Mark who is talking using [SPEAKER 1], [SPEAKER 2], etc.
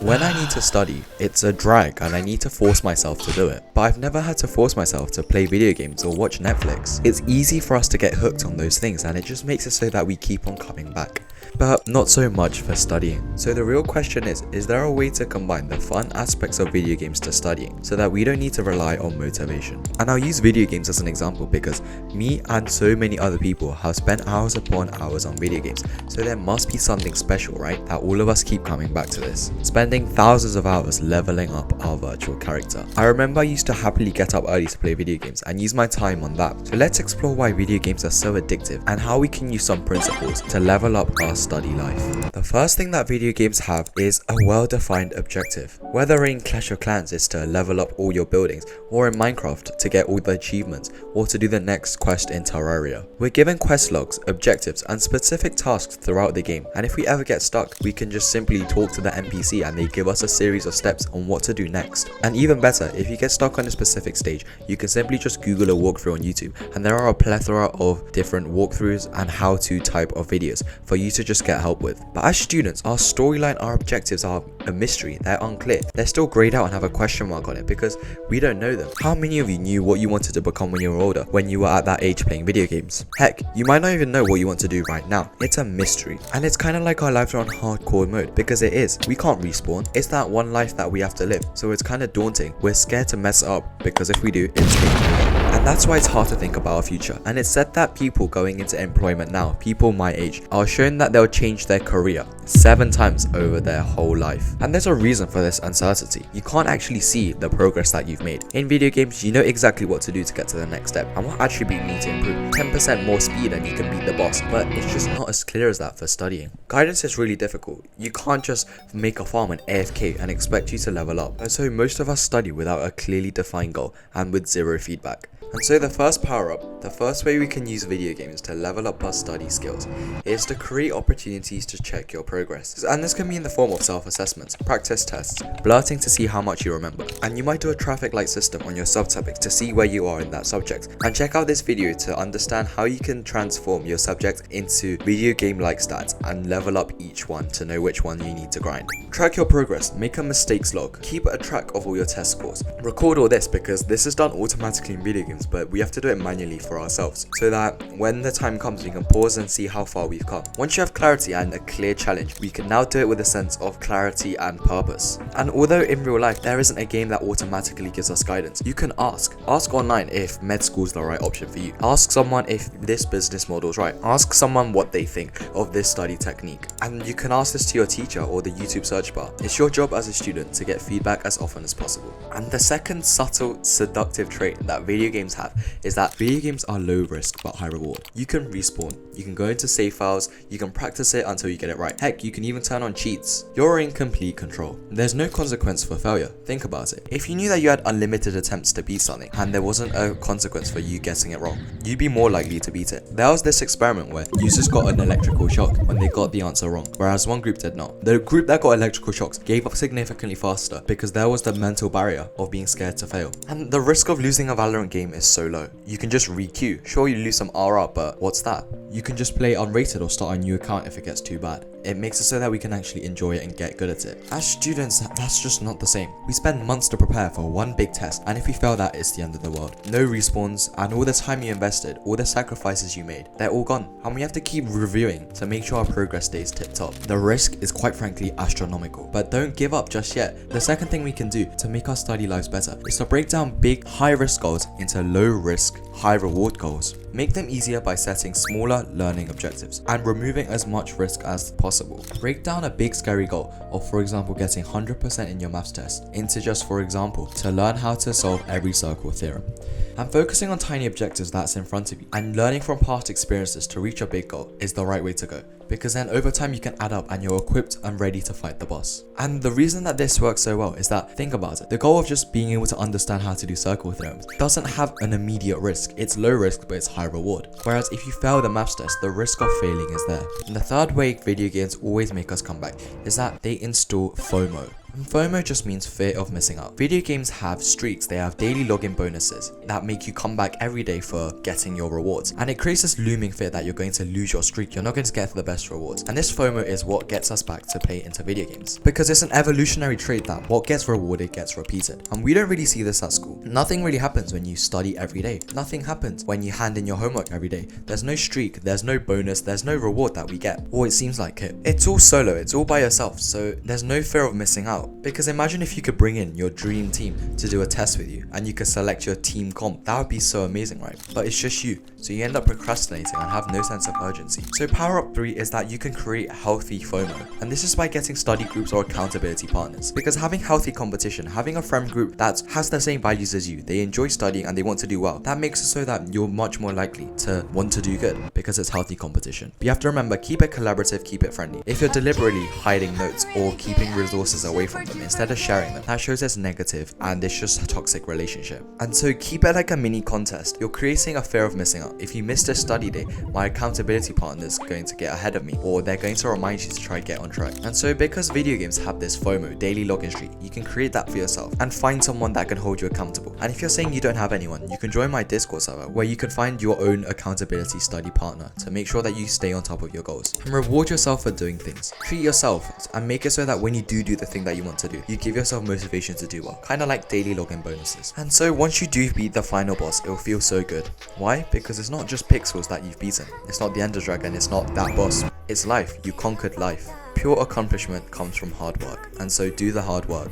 [SPEAKER 1] When I need to study, it's a drag and I need to force myself to do it. But I've never had to force myself to play video games or watch Netflix. It's easy for us to get hooked on those things and it just makes it so that we keep on coming back. But not so much for studying. So the real question is there a way to combine the fun aspects of video games to studying so that we don't need to rely on motivation? And I'll use video games as an example because me and so many other people have spent hours upon hours on video games. So there must be something special, right? That all of us keep coming back to this. Spending thousands of hours leveling up our virtual character. I remember I used to happily get up early to play video games and use my time on that. So let's explore why video games are so addictive and how we can use some principles to level up our study life. The first thing that video games have is a well-defined objective. Whether in Clash of Clans it's to level up all your buildings, or in Minecraft to get all the achievements, or to do the next quest in Terraria. We're given quest logs, objectives, and specific tasks throughout the game, and if we ever get stuck, we can just simply talk to the NPC and they give us a series of steps on what to do next. And even better, if you get stuck on a specific stage, you can simply just Google a walkthrough on YouTube, and there are a plethora of different walkthroughs and how-to type of videos for you to just get help with. But as students, our storyline, our objectives are a mystery. They're unclear. They're still grayed out and have a question mark on it because we don't know them. How many of you knew what you wanted to become when you were older, when you were at that age playing video games? Heck, you might not even know what you want to do right now. It's a mystery. And it's kind of like our lives are on hardcore mode, because it is. We can't respawn. It's that one life that we have to live. So it's kind of daunting. We're scared to mess up because if we do, it's game over. And that's why it's hard to think about our future. And it's said that people going into employment now, people my age, are shown that they'll change their career 7 times over their whole life. And there's a reason for this uncertainty. You can't actually see the progress that you've made. In video games, you know exactly what to do to get to the next step and what attribute you need to improve. 10% more speed and you can beat the boss, but it's just not as clear as that for studying. Guidance is really difficult. You can't just make a farm and AFK and expect you to level up. And so most of us study without a clearly defined goal and with zero feedback. And so the first power up, the first way we can use video games to level up our study skills is to create opportunities to check your progress. And this can be in the form of self-assessments, practice tests, blurting to see how much you remember. And you might do a traffic light system on your subtopics to see where you are in that subject. And check out this video to understand how you can transform your subject into video game-like stats and level up each one to know which one you need to grind. Track your progress, make a mistakes log, keep a track of all your test scores. Record all this because this is done automatically in video games, but we have to do it manually for ourselves so that when the time comes we can pause and see how far we've come. Once you have clarity and a clear challenge, we can now do it with a sense of clarity and purpose. And although in real life there isn't a game that automatically gives us guidance, you can ask online if med school is the right option for you. Ask someone if this business model is right. Ask someone what they think of this study technique. And you can ask this to your teacher or the YouTube search bar. It's your job as a student to get feedback as often as possible. And the second subtle seductive trait that video games have is that video games are low risk but high reward. You can respawn, you can go into save files, you can practice it until you get it right. Heck, you can even turn on cheats. You're in complete control. There's no consequence for failure. Think about it. If you knew that you had unlimited attempts to beat something and there wasn't a consequence for you getting it wrong, you'd be more likely to beat it. There was this experiment where users got an electrical shock when they got the answer wrong, whereas one group did not. The group that got electrical shocks gave up significantly faster because there was the mental barrier of being scared to fail. And the risk of losing a Valorant game is so low. You can just re-queue. Sure, you lose some RR, but what's that? You can just play unrated or start a new account if it gets too bad. It makes it so that we can actually enjoy it and get good at it. As students, that's just not the same. We spend months to prepare for one big test, and if we fail that, it's the end of the world. No respawns, and all the time you invested, all the sacrifices you made, they're all gone. And we have to keep reviewing to make sure our progress stays tip-top. The risk is quite frankly astronomical, but don't give up just yet. The second thing we can do to make our study lives better is to break down big, high-risk goals into low-risk, high-reward goals. Make them easier by setting smaller learning objectives and removing as much risk as possible. Break down a big scary goal of, for example, getting 100% in your maths test into just, for example, to learn how to solve every circle theorem. And focusing on tiny objectives that's in front of you and learning from past experiences to reach a big goal is the right way to go, because then over time you can add up and you're equipped and ready to fight the boss. And the reason that this works so well is that, think about it, the goal of just being able to understand how to do circle theorems doesn't have an immediate risk. It's low risk but it's high reward. Whereas if you fail the maths test, the risk of failing is there. And the third way video games always make us come back is that they install FOMO. And FOMO just means fear of missing out. Video games have streaks, they have daily login bonuses that make you come back every day for getting your rewards. And it creates this looming fear that you're going to lose your streak, you're not going to get the best rewards. And this FOMO is what gets us back to play into video games. Because it's an evolutionary trait that what gets rewarded gets repeated. And we don't really see this at school. Nothing really happens when you study every day. Nothing happens when you hand in your homework every day. There's no streak, there's no bonus, there's no reward that we get. Or it seems like it. It's all solo, it's all by yourself, so there's no fear of missing out. Because imagine if you could bring in your dream team to do a test with you and you could select your team comp. That would be so amazing, right? But it's just you, so you end up procrastinating and have no sense of urgency. So Powerup 3 is that you can create healthy FOMO, and this is by getting study groups or accountability partners. Because having healthy competition, having a friend group that has the same values as you, they enjoy studying and they want to do well, that makes it so that you're much more likely to want to do good because it's healthy competition. But you have to remember, keep it collaborative, keep it friendly. If you're deliberately hiding notes or keeping resources away from them instead of sharing them, that shows it's negative and it's just a toxic relationship. And so keep it like a mini contest. You're creating a fear of missing out. If you missed a study day, my accountability partner is going to get ahead of me, or they're going to remind you to try to get on track. And so because video games have this FOMO, daily login streak, you can create that for yourself and find someone that can hold you accountable. And if you're saying you don't have anyone, you can join my Discord server where you can find your own accountability study partner to make sure that you stay on top of your goals. And reward yourself for doing things. Treat yourself and make it so that when you do the thing that you want to do, you give yourself motivation to do well. Kind of like daily login bonuses. And so once you do beat the final boss, it will feel so good. Why? Because it's not just pixels that you've beaten. It's not the Ender Dragon, it's not that boss. It's life. You conquered life. Pure accomplishment comes from hard work. And so do the hard work.